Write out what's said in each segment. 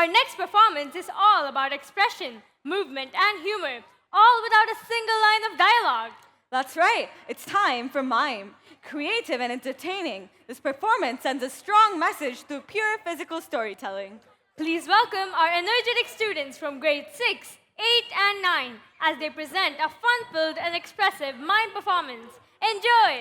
Our next performance is all about expression, movement, and humor, all without a single line of dialogue. That's right, it's time for mime. Creative and entertaining, this performance sends a strong message through pure physical storytelling. Please welcome our energetic students from grade 6, 8, and 9 as they present a fun-filled and expressive mime performance. Enjoy!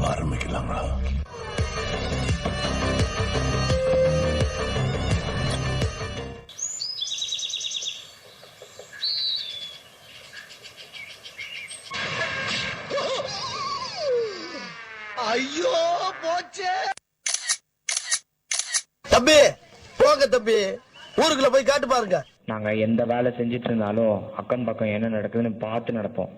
ஆரம்பிக்கலாங்களா? ஐயோ போச்சே. தம்பி போங்க தம்பி, ஊருக்குள்ள போய் காட்டு பாருங்க. நாங்க எந்த வேலை செஞ்சிட்டு இருந்தாலும் அக்கம் பக்கம் என்ன நடக்குதுன்னு பார்த்து நடப்போம்.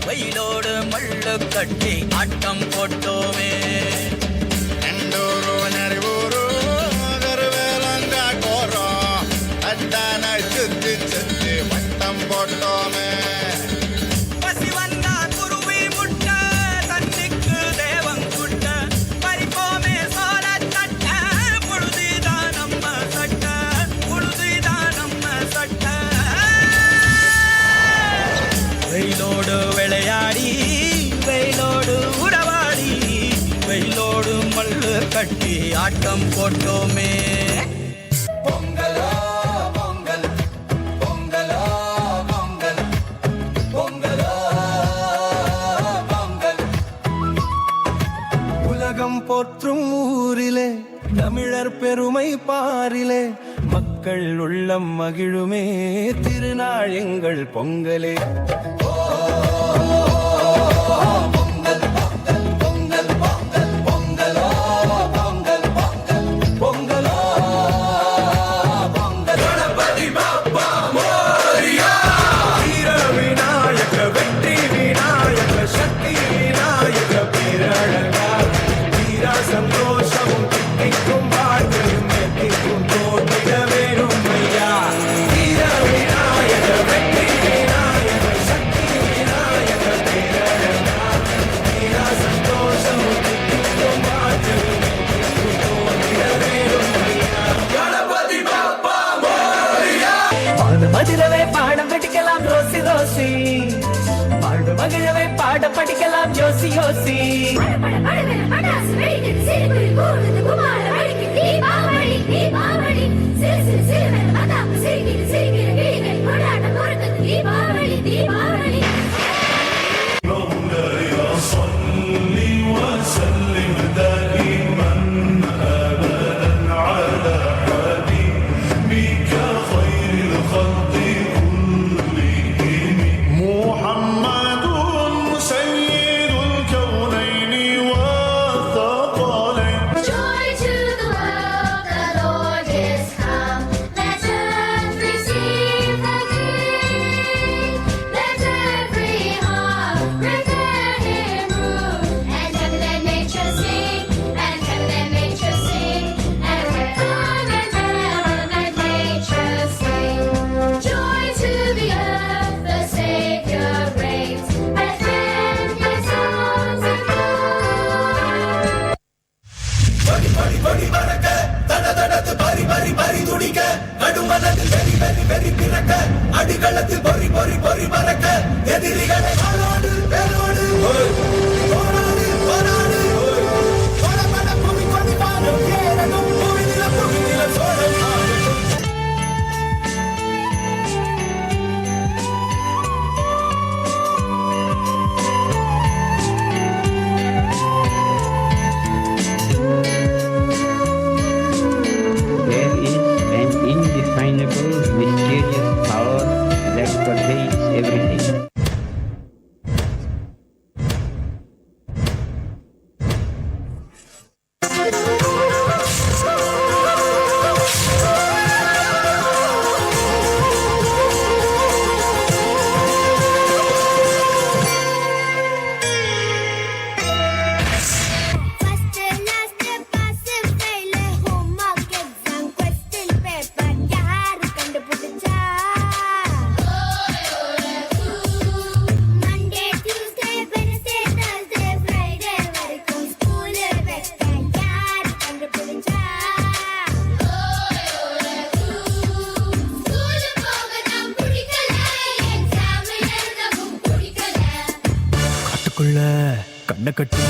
வெயிலோடு மல்லு கட்டி ஆட்டம் போட்டோமே. எண்டூரு நரிவூரு கருவேலங்க கோரம் அத்தான சுத்தி சுத்தி வட்டம் போட்டோமே. பசி வந்தா குருவி முட்ட தண்ணிக்கு தேவம் குட்ட பறிப்போமே சோழ தட்ட புழுதிதான் நம்ம சட்ட புழுதிதான் நம்ம சட்ட. வெயிலோடு விளையாடி வெயிலோடு உறவாடி வெயிலோடு மல்லு கட்டி ஆட்டம் போட்டோமே. பெருமை பாரிலே மக்கள் உள்ளம் மகிழுமே திருநாள் எங்கள் பொங்கலே. மதுரவை பாடம் படிக்கலாம் ரோசி ரோசி, பாடு மகிழவை பாடம் படிக்கலாம் யோசி யோசி. அடிகளத்தில் பொறி பொறி பொறி பறக்க எதிரிகளை வாழோடு வேலோடு போராடு போராடு படபட புவி கொடி வாழும் ஏறணும் புவிநில Cholan. There is an indefinable, mysterious power that pervades everything. கண்ண கட்டி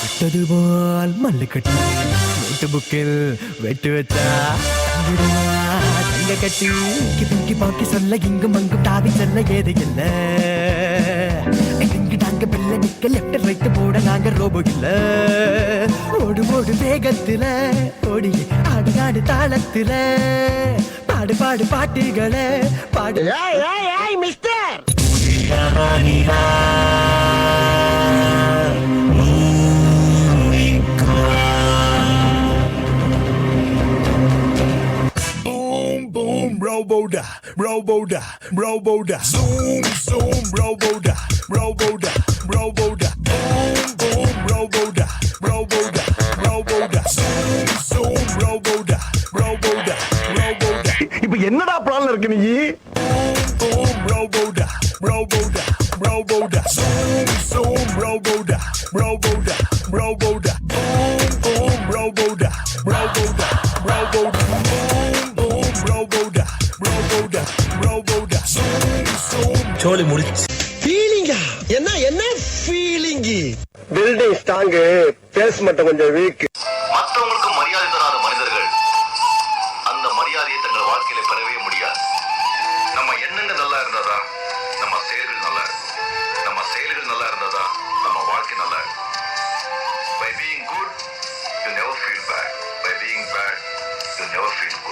விட்டது போல் மல்லு கட்டி நோட்டு புக்கில் வெட்டு வச்சா தங்க கட்டி பிங்கி பாக்கி சொல்ல இங்கும் அங்கும் தாவி செல்ல ஏது இல்ல. இங்கு நாங்க பிள்ளை நிக்க லெப்ட் ரைட் போட நாங்க ரோபோ இல்ல. ஓடு ஓடு வேகத்துல ஓடி ஆடு ஆடு தாளத்துல பாடு பாடு பாட்டுகளை பாடு. Mister Roboda, Roboda, Roboda, zoom, zoom, Roboda, Roboda, Roboda, boom, boom, Roboda, Roboda, Roboda, zoom, zoom, Roboda, Roboda, Roboda. இப்போ என்னடா பிளான்ல இருக்கு நீ? Boom, boom, Roboda, Roboda, Roboda, zoom, zoom, Roboda, Roboda, Roboda, boom, boom, Roboda, Roboda, Roboda, boom, boom, Roboda. சோலி முடிச்சு ஃபீலிங்கா என்ன feeling? Building strong, base மட்டும் கொஞ்சம் week. மற்றவங்களுக்கு மரியாதை தராத மனிதர்கள் அந்த மரியாதையை தங்கள் வாழ்க்கையில பெறவே முடியாது. நம்ம எண்ணங்கள் நல்லா இருந்தாதா நம்ம செயல்கள் நல்லா இருக்கும். நம்ம செயல்கள் நல்லா இருந்தாதா நம்ம வாழ்க்கை நல்லா இருக்கும். By being good, you never feel bad. By being bad, you never feel good.